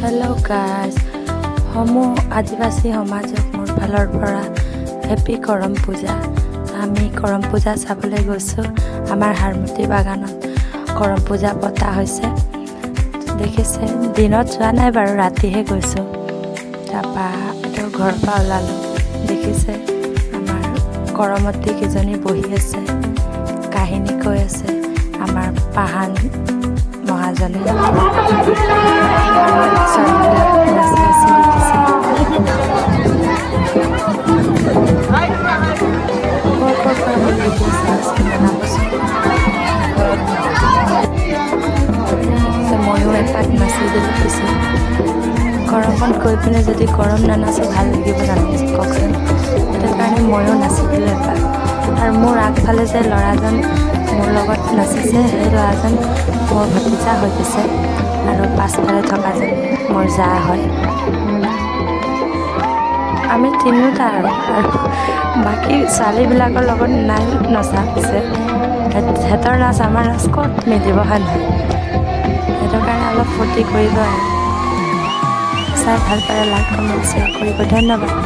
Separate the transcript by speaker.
Speaker 1: Hello' guys, সমূহ আদিবাসী সমাজক মোৰ ফালৰ পৰা হেপী কৰম পূজা। আমি কৰম পূজা চাবলৈ গৈছোঁ। আমাৰ হাৰমতি বাগানত কৰম পূজা পতা হৈছে। দেখিছে, দিনত যোৱা নাই বাৰু, ৰাতিহে গৈছোঁ। তাৰপৰা এতিয়া ঘৰৰ পৰা ওলালোঁ। দেখিছে, আমাৰ কৰমতী কেইজনী বহি আছে, কাহিনী কৈ আছে। আমাৰ পাহান মহাজনে ছোৱালীবিলাক নাচি আছে, দেখিছে। ক'ৰ পৰা মোৰ ভিডিঅ' চাই আছে জনাবচোন। ময়ো এপাক নাচি দিলোঁ পিছত। গৰমত গৈ পিনে যদি গৰম নানাচি ভাল লাগিব জানো কওকচোন। সেইটো কাৰণে ময়ো নাচি দিলোঁ এপাক। আৰু মোৰ আগফালে যে ল'ৰাজন মোৰ লগত নাচিছে, সেই ল'ৰাজন মোৰ ভতিজা হৈ গৈছে। আৰু পাছফালে থকাজন মোৰ জা হয়। আমি তিনিওটা আৰু বাকী ছোৱালীবিলাকৰ লগত নাই নচা পিছে। সিহঁতৰ নাচ আমাৰ নাচ ক'ত মিলিব হয় নহয়। সেইটো কাৰণে অলপ ফূৰ্তি কৰিব আৰু চাই ভাল পালে লাইক কমেণ্ট শ্বেয়াৰ কৰিব। ধন্যবাদ।